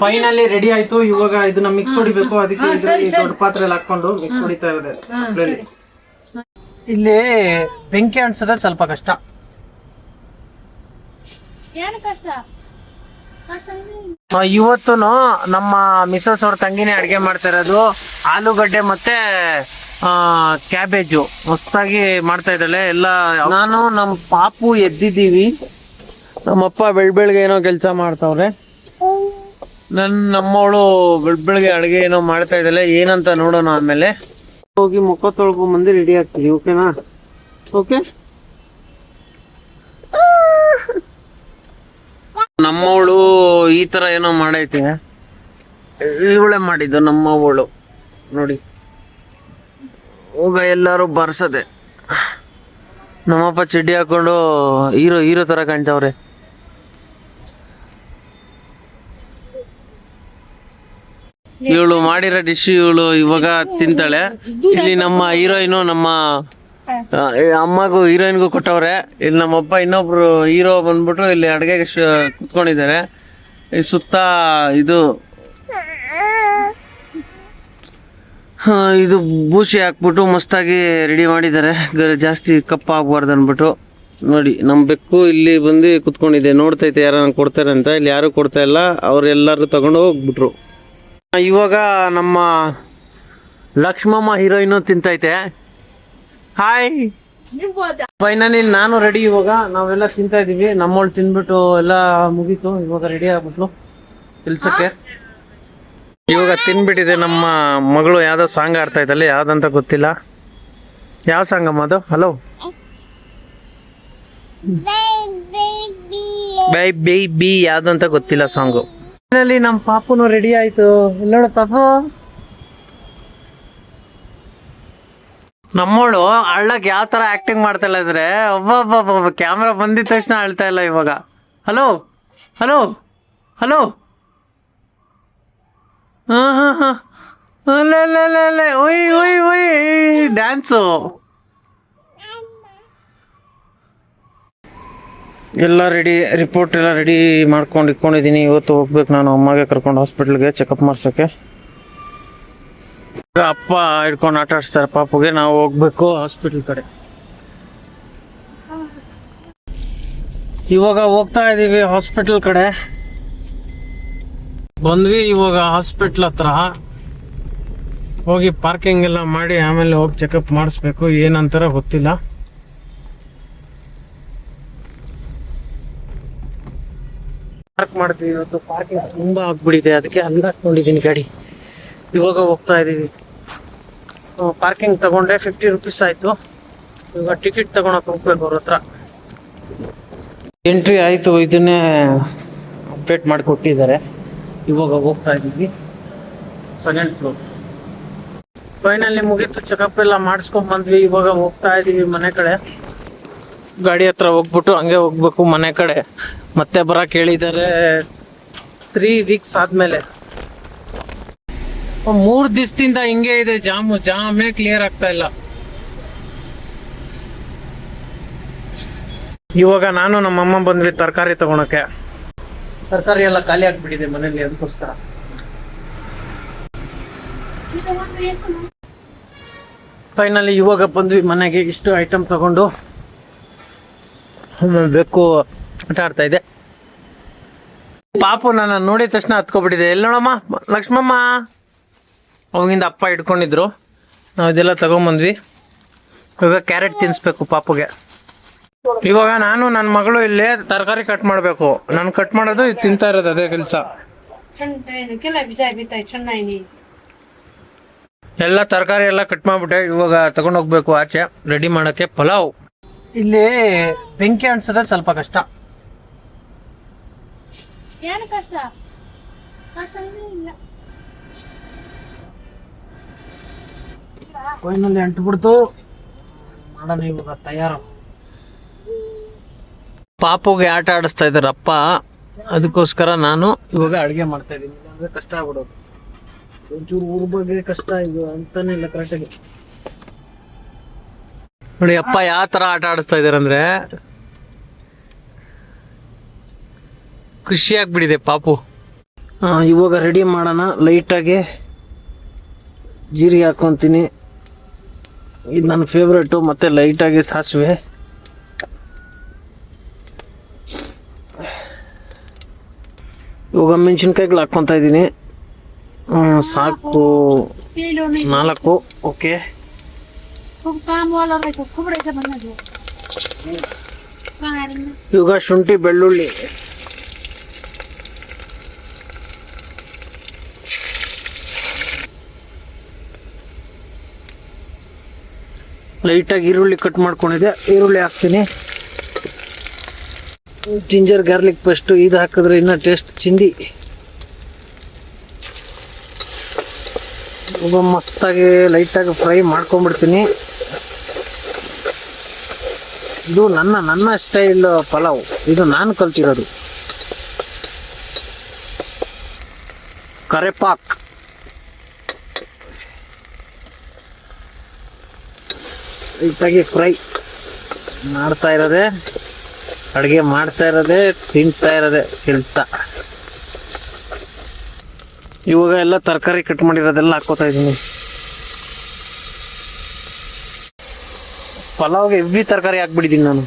Finally ready ಆಯ್ತು. ಇವಾಗ ಇದನ್ನ ಮಿಕ್ಸ್ ಹೊಡಿಬೇಕು. ಅದಕ್ಕೆ ದೊಡ್ಡ ಪಾತ್ರೆಯಲ್ಲಿ ಹಾಕೊಂಡು ಮಿಕ್ಸ್ ಹೊಡಿತಾ ಇರೋದೆ. ಇಲ್ಲಿ ಬೆಂಕಿ ಅಂಟಿಸೋದ್ರೆ ಸ್ವಲ್ಪ ಕಷ್ಟ. ಇವತ್ತು ನಮ್ಮ ಮಿಸಸ್ ಅವ್ರ ತಂಗಿನೇ ಅಡಿಗೆ ಮಾಡ್ತಾ ಇರೋದು. ಆಲೂಗಡ್ಡೆ ಮತ್ತೆ ಕ್ಯಾಬೇಜು ಮಸ್ತಾಗಿ ಮಾಡ್ತಾ ಇದ್ದಾಳೆ ಎಲ್ಲ. ನಾನು ನಮ್ಮ ಪಾಪು ಎದ್ದಿದ್ದೀವಿ. ನಮ್ಮಪ್ಪ ಬೆಳ್ಬೆಳ್ಗೆ ಏನೋ ಕೆಲಸ ಮಾಡ್ತಾವ್ರೆ. ನಮ್ಮವಳು ಬೆಳ್ಬೆಳ್ಗೆ ಅಡುಗೆ ಏನೋ ಮಾಡ್ತಾ ಇದ್ದಾಳೆ. ಏನಂತ ನೋಡೋಣ. ಆಮೇಲೆ ಹೋಗಿ ಮುಖ ತೊಳ್ಕೊಂಡ್ ಬಂದು ರೆಡಿ ಆಗ್ತೀವಿ. ಓಕೆನಾ? ಓಕೆ. ನಮ್ಮವಳು ಈ ತರ ಏನೋ ಮಾಡೈತೆ. ಇವಳೆ ಮಾಡಿದ್ದು ನಮ್ಮವಳು ನೋಡಿ. ಹೋಗ ಎಲ್ಲಾರು ಬರ್ಸದೆ. ನಮ್ಮಪ್ಪ ಚಡ್ಡಿ ಹಾಕೊಂಡು ಹೀರೋ ತರ ಕಾಣ್ತಾವ್ರೆ. ಇವಳು ಮಾಡಿರೋ ಡಿಶ್ ಇವಳು ಇವಾಗ ತಿಂತಾಳೆ. ಇಲ್ಲಿ ನಮ್ಮ ಹೀರೋಯಿನು ನಮ್ಮ ಅಮ್ಮಗೂ ಹೀರೋಯಿನ್ಗೂ ಕೊಟ್ಟವ್ರೆ. ಇಲ್ಲಿ ನಮ್ಮಪ್ಪ ಇನ್ನೊಬ್ರು ಹೀರೋ ಬಂದ್ಬಿಟ್ರು ಇಲ್ಲಿ ಅಡುಗೆಗೆ ಕುತ್ಕೊಂಡಿದ್ದಾರೆ. ಈ ಸುತ್ತ ಇದು ಬೂಸಿ ಹಾಕ್ಬಿಟ್ಟು ಮಸ್ತಾಗಿ ರೆಡಿ ಮಾಡಿದ್ದಾರೆ. ಜಾಸ್ತಿ ಕಪ್ಪ ಆಗ್ಬಾರ್ದು ಅಂದ್ಬಿಟ್ಟು. ನೋಡಿ ನಮ್ಮ ಬೆಕ್ಕು ಇಲ್ಲಿ ಬಂದು ಕುತ್ಕೊಂಡಿದೆ, ನೋಡ್ತೈತೆ ಯಾರನ್ನ ಕೊಡ್ತಾರೆ ಅಂತ. ಇಲ್ಲಿ ಯಾರು ಕೊಡ್ತಾ ಇಲ್ಲ, ಅವ್ರೆಲ್ಲರೂ ತಗೊಂಡು ಹೋಗ್ಬಿಟ್ರು. ಇವಾಗ ನಮ್ಮ ಲಕ್ಷ್ಮಮ್ಮ ಹೀರೋಯಿನು ತಿಂತೈತೆ. ಹಾಯ್. ಫೈನಲಿ ನಾನು ರೆಡಿ. ಇವಾಗ ನಾವೆಲ್ಲ ತಿಂತಾ ಇದೀವಿ. ನಮ್ಮವಳು ತಿಂದ್ಬಿಟ್ಟು ಎಲ್ಲ ಮುಗೀತು. ಇವಾಗ ರೆಡಿ ಆಗ್ಬಿಟ್ಲು ಕೆಲ್ಸಕ್ಕೆ. ಇವಾಗ ತಿನ್ಬಿಟ್ಟಿದೆ. ನಮ್ಮ ಮಗಳು ಯಾವ್ದೋ ಸಾಂಗ್ ಆಡ್ತಾ ಇದ್ದಲ್ಲ, ಯಾವ್ದಂತ ಗೊತ್ತಿಲ್ಲ. ಯಾವ ಸಾಂಗ್ ಅಮ್ಮ ಅದು? ಹಲೋ ಬೈ ಬೇಬಿ ಯಾವ್ದಂತ ಗೊತ್ತಿಲ್ಲ ಸಾಂಗು. ಫೈನಲಿ ನಮ್ಮ ಪಾಪುನು ರೆಡಿ ಆಯ್ತು. ನೋಡ ಪಾಪು, ನಮ್ಮವಳು ಅಳ್ಳಕ್ ಯಾವ ತರ ಆಕ್ಟಿಂಗ್ ಮಾಡ್ತಾ ಇಲ್ಲ ಇದ್ರೆ ಒಬ್ಬೊಬ್ಬ ಕ್ಯಾಮ್ರಾ ಬಂದಿದ ತಕ್ಷಣ ಅಳ್ತಾ ಇಲ್ಲ. ಇವಾಗ ಹಲೋ ಹಲೋ ಹಲೋ ಹಾ ಒಯ್ ಒಯ್ ಒಯ್ ಡ್ಯಾನ್ಸು. ಎಲ್ಲ ರೆಡಿ, ರಿಪೋರ್ಟ್ ಎಲ್ಲ ರೆಡಿ ಮಾಡ್ಕೊಂಡು ಇಟ್ಕೊಂಡಿದ್ದೀನಿ. ಇವತ್ತು ಹೋಗ್ಬೇಕು ನಾನು ಅಮ್ಮಗೆ ಕರ್ಕೊಂಡು ಹಾಸ್ಪಿಟ್ಲ್ಗೆ ಚೆಕಪ್ ಮಾಡ್ಸೋಕ್ಕೆ. ಅಪ್ಪ ಹಿಡ್ಕೊಂಡು ಆಟ ಆಡಿಸ್ತಾರೆ ಪಾಪುಗೆ. ನಾವು ಹೋಗ್ಬೇಕು ಹಾಸ್ಪಿಟ್ಲ್ ಕಡೆ. ಇವಾಗ ಹೋಗ್ತಾ ಇದೀವಿ ಹಾಸ್ಪಿಟಲ್ ಕಡೆ. ಬಂದ್ವಿ ಇವಾಗ ಹಾಸ್ಪಿಟ್ಲ್ ಹತ್ರ. ಹೋಗಿ ಪಾರ್ಕಿಂಗ್ ಎಲ್ಲ ಮಾಡಿ ಆಮೇಲೆ ಹೋಗಿ ಚೆಕಪ್ ಮಾಡಿಸ್ಬೇಕು. ಏನಂತಾರ ಗೊತ್ತಿಲ್ಲ. ಪಾರ್ಕ್ ಮಾಡ್ತೀವಿ ಇವತ್ತು. ಪಾರ್ಕಿಂಗ್ ತುಂಬಾ ಆಗ್ಬಿಟ್ಟಿದೆ, ಅದಕ್ಕೆ ಅಲ್ಲಿ ಹಾಕೊಂಡಿದ್ದೀನಿ ಗಾಡಿ. ಇವಾಗ ಹೋಗ್ತಾ ಇದೀವಿ. ಪಾರ್ಕಿಂಗ್ ತಗೊಂಡೆ 50 ರೂಪೀಸ್ ಆಯ್ತು. ಇವಾಗ ಟಿಕೆಟ್ ತಗೊಳಕ್ ಹೋಗ್ಬೇಕು ಅವ್ರ ಹತ್ರ. ಎಂಟ್ರಿ ಆಯ್ತು, ಇದನ್ನೇ ಅಪ್ಡೇಟ್ ಮಾಡಿ ಕೊಟ್ಟಿದ್ದಾರೆ. ಇವಾಗ ಹೋಗ್ತಾ ಇದೀವಿ 2nd ಫ್ಲೋರ್. ಫೈನಲಿ ಮುಗೀತು, ಚೆಕಪ್ ಎಲ್ಲ ಮಾಡಿಸ್ಕೊಂಡ್ ಬಂದ್ವಿ. ಇವಾಗ ಹೋಗ್ತಾ ಇದೀವಿ ಮನೆ ಕಡೆ. ಗಾಡಿ ಹತ್ರ ಹೋಗ್ಬಿಟ್ಟು ಹಂಗೆ ಹೋಗ್ಬೇಕು ಮನೆ ಕಡೆ. ಮತ್ತೆ ಬರಕ್ ಹೇಳಿದ್ದಾರೆ 3 ವೀಕ್ಸ್ ಆದ್ಮೇಲೆ. 3 ದಿವಸದಿಂದ ಹಿಂಗೆ ಇದೆ ಜಾಮೇ ಕ್ಲಿಯರ್ ಆಗ್ತಾ ಇಲ್ಲ. ಇವಾಗ ನಾನು ನಮ್ಮಮ್ಮ ಬಂದ್ವಿ ತರಕಾರಿ ತಗೊಳಕ್ಕೆ. ತರಕಾರಿ ಎಲ್ಲ ಖಾಲಿ ಆಗ್ಬಿಟ್ಟಿದೆ ಮನೇಲಿ, ಅದಕ್ಕೋಸ್ಕರ. ಫೈನಲಿ ಇವಾಗ ಬಂದ್ವಿ ಮನೆಗೆ. ಇಷ್ಟು ಐಟಮ್ ತಗೊಂಡು ಬೇಕು ಆಟ ಆಡ್ತಾ ಇದೆ. ಪಾಪು ನನ್ನ ನೋಡಿದ ತಕ್ಷಣ ಹತ್ಕೊಬಿಟ್ಟಿದೆ. ಎಲ್ಲಿ ನೋಡಮ್ಮ ಲಕ್ಷ್ಮಮ್ಮ. ಅವಾಗಿಂದ ಅಪ್ಪ ಇಟ್ಕೊಂಡಿದ್ರು. ನಾವು ಇದೆಲ್ಲ ತಗೊಂಬಂದ್ವಿ. ಇವಾಗ ಕ್ಯಾರೆಟ್ ತಿನ್ಸ್ಬೇಕು ಪಾಪುಗೆ. ಇವಾಗ ನಾನು ನನ್ನ ಮಗಳು ಇಲ್ಲೇ ತರಕಾರಿ ಕಟ್ ಮಾಡಬೇಕು. ನಾನು ಕಟ್ ಮಾಡೋದು ಇದು ತಿಂತಾ ಇರೋದು, ಅದೇ ಕೆಲಸ. ಎಲ್ಲ ತರಕಾರಿ ಎಲ್ಲ ಕಟ್ ಮಾಡ್ಬಿಟ್ಟೆ. ಇವಾಗ ತಗೊಂಡೋಗ್ಬೇಕು ಆಚೆ ರೆಡಿ ಮಾಡೋಕ್ಕೆ ಪಲಾವ್. ಇಲ್ಲಿ ಬೆಂಕಿ ಅಂಟಿಸೋದ್ರೆ ಸ್ವಲ್ಪ ಕಷ್ಟ. ಫೈನಲಿ ಅಂಟ್ಬಿಡ್ತು. ಮಾಡೋಣ ಇವಾಗ ತಯಾರು. ಪಾಪುಗೆ ಆಟ ಆಡಿಸ್ತಾ ಇದ್ದಾರಪ್ಪ, ಅದಕ್ಕೋಸ್ಕರ ನಾನು ಇವಾಗ ಅಡುಗೆ ಮಾಡ್ತಾ ಇದ್ದೀನಿ. ಅಂದ್ರೆ ಕಷ್ಟ ಆಗ್ಬಿಡೋದು. ಒಂಚೂರು ಊರ್ ಬಗ್ಗೆ ಕಷ್ಟ ಇದು ಅಂತಾನೆ ಇಲ್ಲ ಕರೆಕ್ಟಾಗಿ. ನೋಡಿ ಅಪ್ಪ ಯಾವ ತರ ಆಟ ಆಡಿಸ್ತಾ ಇದಾರೆ ಅಂದ್ರೆ ಖುಷಿ ಆಗ್ಬಿಟ್ಟಿದೆ ಪಾಪು. ಇವಾಗ ರೆಡಿ ಮಾಡೋಣ. ಲೈಟಾಗಿ ಜೀರಿಗೆ ಹಾಕ್ಕೊತೀನಿ, ಇದು ನನ್ನ ಫೇವ್ರೇಟು. ಮತ್ತು ಲೈಟಾಗಿ ಸಾಸಿವೆ, ಇವಾಗ ಮೆಣಸಿನ್ಕಾಯಿಗಳು ಹಾಕ್ಕೊತಾ ಇದ್ದೀನಿ. ಸಾಕು 4. ಓಕೆ, ಇವಾಗ ಶುಂಠಿ ಬೆಳ್ಳುಳ್ಳಿ, ಲೈಟಾಗಿ ಈರುಳ್ಳಿ ಕಟ್ ಮಾಡ್ಕೊಂಡಿದ್ದೆ, ಈರುಳ್ಳಿ ಹಾಕ್ತೀನಿ. ಜಿಂಜರ್ ಗಾರ್ಲಿಕ್ ಪೇಸ್ಟು, ಇದು ಹಾಕಿದ್ರೆ ಇನ್ನೂ ಟೇಸ್ಟ್ ಚಿಂದಿ. ಇವಾಗ ಮಸ್ತಾಗಿ ಲೈಟಾಗಿ ಫ್ರೈ ಮಾಡ್ಕೊಂಡ್ಬಿಡ್ತೀನಿ. ಇದು ನನ್ನ ಸ್ಟೈಲ್ ಪಲಾವ್, ಇದು ನಾನು ಕಲ್ತಿರೋದು. ಕರೆಪಾಕ್, ಲೈಟಾಗಿ ಫ್ರೈ ಮಾಡ್ತಾ ಇರೋದೆ, ಅಡುಗೆ ಮಾಡ್ತಾ ಇರೋದೆ, ತಿಂತಾ ಇರೋದೆ ಕೆಲಸ. ಇವಾಗ ಎಲ್ಲ ತರಕಾರಿ ಕಟ್ ಮಾಡಿರೋದೆಲ್ಲ ಹಾಕೋತಾ ಇದ್ದೀನಿ. ಪಲಾವ್ಗೆ ಹೆವಿ ತರಕಾರಿ ಹಾಕ್ಬಿಟ್ಟಿದ್ದೀನಿ ನಾನು,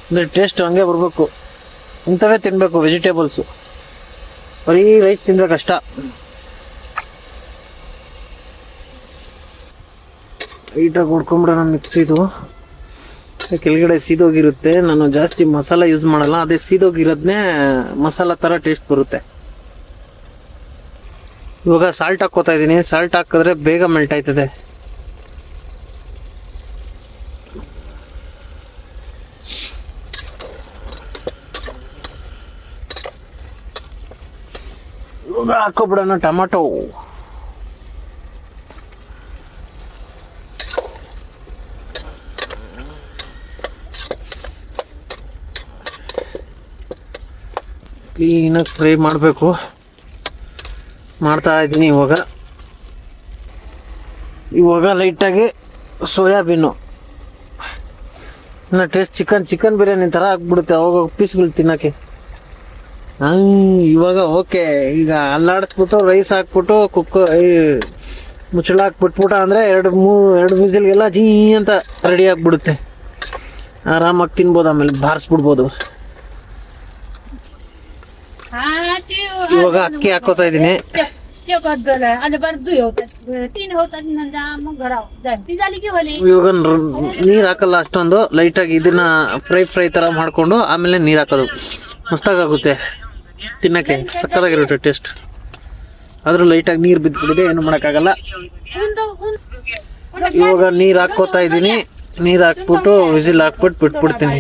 ಅಂದರೆ ಟೇಸ್ಟ್ ಹಂಗೆ ಬರಬೇಕು. ಇಂಥವೇ ತಿನ್ನಬೇಕು ವೆಜಿಟೇಬಲ್ಸು, ಬರೀ ರೈಸ್ ತಿಂದರೆ ಕಷ್ಟ. ಲೈಟಾಗಿ ಹೊಡ್ಕೊಂಬಿಡೋಣ ಮಿಕ್ಸಿದು, ಕೆಳಗಡೆ ಸೀದೋಗಿರುತ್ತೆ. ನಾನು ಜಾಸ್ತಿ ಮಸಾಲ ಯೂಸ್ ಮಾಡಲ್ಲ, ಅದೇ ಸೀದೋಗಿರೋದನ್ನೇ ಮಸಾಲ ಥರ ಟೇಸ್ಟ್ ಬರುತ್ತೆ. ಇವಾಗ ಸಾಲ್ಟ್ ಹಾಕ್ಕೋತಾ ಇದ್ದೀನಿ. ಸಾಲ್ಟ್ ಹಾಕಿದ್ರೆ ಬೇಗ ಮೆಲ್ಟ್ ಆಯ್ತದೆ. ಇವಾಗ ಹಾಕೋಬಿಡೋಣ ಟೊಮಾಟೊ. ಕ್ಲೀನಾಗಿ ಫ್ರೈ ಮಾಡಬೇಕು, ಮಾಡ್ತಾ ಇದ್ದೀನಿ. ಇವಾಗ ಲೈಟಾಗಿ ಸೋಯಾಬೀನು, ಇನ್ನು ಟೇಸ್ಟ್ ಚಿಕನ್ ಬಿರಿಯಾನಿ ಥರ ಆಗ್ಬಿಡುತ್ತೆ ಅವಾಗ ಪೀಸ್ಗಳು ತಿನ್ನೋಕ್ಕೆ. ಇವಾಗ ಓಕೆ, ಈಗ ಅಲ್ಲಾಡಿಸ್ಬಿಟ್ಟು ರೈಸ್ ಹಾಕ್ಬಿಟ್ಟು ಮುಚ್ಚಳ ಹಾಕ್ಬಿಟ್ಬಿಟ್ಟ ಅಂದರೆ 2 ವಿಸಿಲ್ಗೆಲ್ಲ ಜೀ ಅಂತ ರೆಡಿ ಆಗಿಬಿಡುತ್ತೆ. ಆರಾಮಾಗಿ ತಿನ್ಬೋದು, ಆಮೇಲೆ ಬಾರಿಸ್ಬಿಡ್ಬೋದು. ಇವಾಗ ಅಕ್ಕಿ ಹಾಕೋತಾ ಇದ್ದೀನಿ. ಇವಾಗ ನೀರು ಹಾಕಲ್ಲ ಅಷ್ಟೊಂದು, ಲೈಟಾಗಿ ಇದನ್ನ ಫ್ರೈ ತರ ಮಾಡ್ಕೊಂಡು ಆಮೇಲೆ ನೀರು ಹಾಕೋದು. ಮಸ್ತಾಗುತ್ತೆ ತಿನ್ನಕ್ಕೆ, ಸಕ್ಕತ್ತಾಗಿರುತ್ತೆ ಟೇಸ್ಟ್. ಆದ್ರೂ ಲೈಟಾಗಿ ನೀರು ಬಿದ್ದುಬಿಟ್ಟಿದೆ, ಏನು ಮಾಡೋಕ್ಕಾಗಲ್ಲ. ಇವಾಗ ನೀರು ಹಾಕೋತಾ ಇದ್ದೀನಿ. ನೀರು ಹಾಕ್ಬಿಟ್ಟು ವಿಸಿಲ್ ಹಾಕ್ಬಿಟ್ಟು ಬಿಟ್ಬಿಡ್ತೀನಿ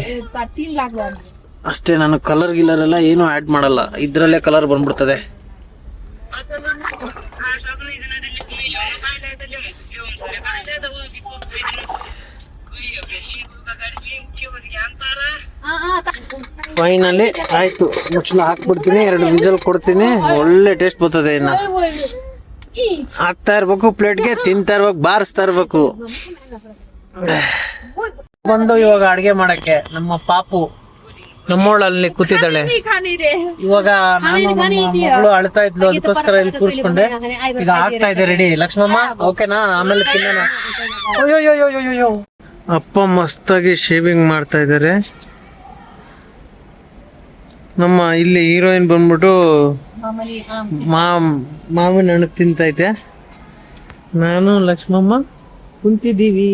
ಅಷ್ಟೇ. ನಾನು ಕಲರ್ ಎಲ್ಲ ಏನು ಆ್ಯಡ್ ಮಾಡಲ್ಲ, ಇದರಲ್ಲೇ ಕಲರ್ ಬಂದ್ಬಿಡ್ತದೆ. ಫೈನಲಿ ಆಯ್ತು, ಮುಚ್ಚಳ ಹಾಕ್ಬಿಡ್ತೀನಿ, 2 ವಿಸಲ್ ಕೊಡ್ತೀನಿ. ಒಳ್ಳೆ ಟೇಸ್ಟ್ ಬರ್ತದೆ. ಇನ್ನು ಹಾಕ್ತಾ ಇರ್ಬೇಕು ಪ್ಲೇಟ್ಗೆ, ತಿಂತಾ ಇರ್ಬೇಕು, ಬಾರಿಸ್ತಾ ಇರ್ಬೇಕು. ಬಂದು ಇವಾಗ ಅಡ್ಗೆ ಮಾಡಕ್ಕೆ ನಮ್ಮ ಪಾಪು ನಮ್ಮೋಳಲ್ಲಿ ಕೂತಿದ್ದಾಳೆ. ಇವಾಗ ನಾನು ಮಗಳು ಅಳ್ತಾ ಇದ್ಲು, ಅದಕ್ಕೋಸ್ಕರ ಇಲ್ಲಿ ಕೂರಿಸ್ಕೊಂಡೆ. ಈಗ ಆಗ್ತಾ ಇದೆ ರೆಡಿ. ಲಕ್ಷ್ಮಮ್ಮ ಓಕೆನಾ? ಆಮೇಲೆ ತಿನ್ನೋಣ. ಅಯ್ಯೋ ಅಪ್ಪ ಮಸ್ತಾಗಿ ಶೇವಿಂಗ್ ಮಾಡ್ತಾ ಇದ್ದಾರೆ. ನಮ್ಮ ಇಲ್ಲಿ ಹೀರೋಯಿನ್ ಬಂದ್ಬಿಟ್ಟು ಮಾವಿನ ಹಣ್ಣು ತಿಂತೈತೆ. ನಾನು ಲಕ್ಷ್ಮಮ್ಮ ಕುಂತಿದ್ದೀವಿ.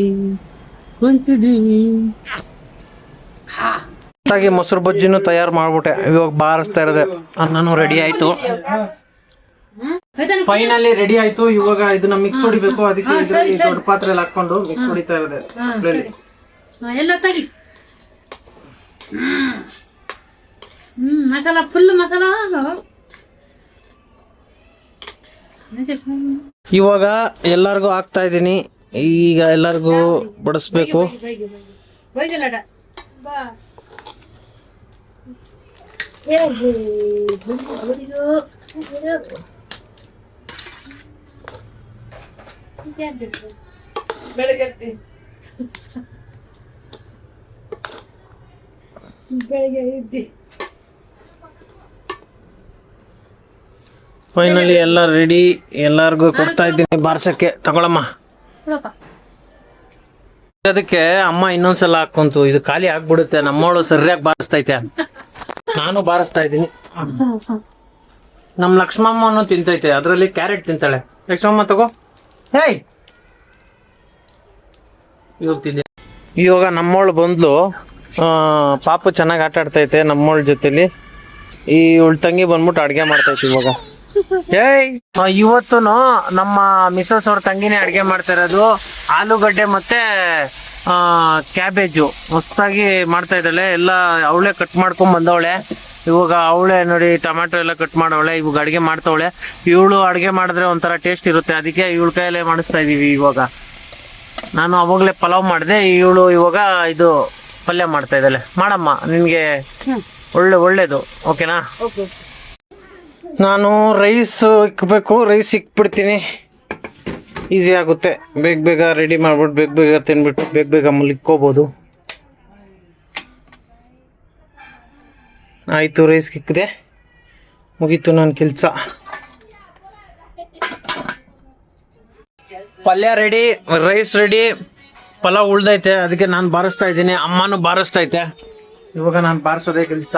ಮೊಸರು ಬಜ್ಜಿನೂ ತಯಾರು ಮಾಡ್ಬಿಟ್ಟೆ. ಇವಾಗ ಬಾರಿಸ್ತಾ ಇರೋದೆ. ಅನ್ನನೂ ರೆಡಿ ಆಯ್ತು, ಫೈನಲಿ ರೆಡಿ ಆಯ್ತು. ಇವಾಗ ಇದನ್ನ ಮಿಕ್ಸ್ ಹೊಡಿಬೇಕು, ಅದಕ್ಕೆ ದೊಡ್ಡ ಪಾತ್ರೆಯಲ್ಲಿ ಹಾಕೊಂಡು ಮಿಕ್ಸ್ ಹೊಡಿತಾ ಇರೋದೆ. ಮಸಾಲ ಫುಲ್ ಮಸಾಲ. ಇವಾಗ ಎಲ್ಲರಿಗೂ ಹಾಕ್ತಾ ಇದ್ದೀನಿ. ಈಗ ಎಲ್ಲರಿಗೂ ಬಡಿಸ್ಬೇಕು. ಬೆಳಗ್ಗೆ ಇದ್ದಿ ಫೈನಲಿ ಎಲ್ಲ ರೆಡಿ, ಎಲ್ಲಾರ್ಗು ಕೊಡ್ತಾ ಇದ್ದೀನಿ ಬಾರ್ಸಕ್ಕೆ. ತಗೊಳಮ್ಮ. ನೋಡಪ್ಪ. ಅದಕ್ಕೆ ಅಮ್ಮ ಇನ್ನೊಂದ್ಸಲ ಹಾಕೊಂತು, ಇದು ಖಾಲಿ ಆಗ್ಬಿಡುತ್ತೆ. ನಮ್ಮವಳು ಸರಿಯಾಗಿ ಬಾರಿಸ್ತೈತೆ, ನಾನು ಬಾರಿಸ್ತಾ ಇದ್ದೀನಿ. ನಮ್ ಲಕ್ಷ್ಮಮ್ಮನು ತಿಂತೈತೆ, ಅದ್ರಲ್ಲಿ ಕ್ಯಾರೆಟ್ ತಿಂತಾಳೆ. ಲಕ್ಷ್ಮಮ್ಮ ತಗೋ. ಹೇಯ್, ಇವಾಗ ನಮ್ಮವಳು ಬಂದ್ಲು. ಪಾಪು ಚೆನ್ನಾಗಿ ಆಟ ಆಡ್ತೈತೆ ನಮ್ಮವಳ ಜೊತೆಲಿ. ಈ ಇವಳ ತಂಗಿ ಬಂದ್ಬಿಟ್ಟು ಅಡ್ಗೆ ಮಾಡ್ತೈತಿ ಇವಾಗ. ಏಯ್, ಇವತ್ತು ನಮ್ಮ ಮಿಸಸ್ ಅವ್ರ ತಂಗಿನೇ ಅಡ್ಗೆ ಮಾಡ್ತಾ ಇರೋದು. ಆಲೂಗಡ್ಡೆ ಮತ್ತೆ ಕ್ಯಾಬೇಜು ಮಸ್ತಾಗಿ ಮಾಡ್ತಾ ಇದ್ದಾಳೆ. ಎಲ್ಲ ಅವಳೇ ಕಟ್ ಮಾಡ್ಕೊಂಡ್ ಬಂದವಳೆ. ಇವಾಗ ಅವಳೇ ನೋಡಿ ಟೊಮ್ಯಾಟೊ ಎಲ್ಲ ಕಟ್ ಮಾಡವಳೆ, ಇವಾಗ ಅಡ್ಗೆ ಮಾಡ್ತಾವಳೆ. ಇವಳು ಅಡ್ಗೆ ಮಾಡಿದ್ರೆ ಒಂಥರ ಟೇಸ್ಟ್ ಇರುತ್ತೆ, ಅದಕ್ಕೆ ಇವಳ ಕೈಯಲ್ಲೇ ಮಾಡಿಸ್ತಾ ಇದೀವಿ. ಇವಾಗ ನಾನು ಅವಾಗಲೇ ಪಲಾವ್ ಮಾಡಿದೆ, ಇವಳು ಇವಾಗ ಇದು ಪಲ್ಯ ಮಾಡ್ತಾ ಇದ್ದಾಳೆ. ಮಾಡಮ್ಮ, ನಿನ್ಗೆ ಒಳ್ಳೇದು. ಓಕೆನಾ? ನಾನು ರೈಸ್ ಇಕ್ಬೇಕು, ರೈಸ್ ಇಕ್ಬಿಡ್ತೀನಿ, ಈಸಿ ಆಗುತ್ತೆ. ಬೇಗ ಬೇಗ ರೆಡಿ ಮಾಡ್ಬಿಟ್ಟು ಬೇಗ ಬೇಗ ತಿನ್ಬಿಟ್ಟು ಬೇಗ ಬೇಗ ಮಲಿಕ್ಕೋಬೋದು. ಆಯಿತು, ರೈಸ್ ಇಕ್ಕಿದೆ, ಮುಗೀತು ನನ್ನ ಕೆಲಸ. ಪಲ್ಯ ರೆಡಿ, ರೈಸ್ ರೆಡಿ, ಪಲಾವ್ ಉಳ್ದೈತೆ, ಅದಕ್ಕೆ ನಾನು ಬಾರಿಸ್ತಾ ಇದ್ದೀನಿ. ಅಮ್ಮನೂ ಬಾರಿಸ್ತೈತೆ. ಇವಾಗ ನಾನು ಬಾರಿಸೋದೇ ಕೆಲಸ.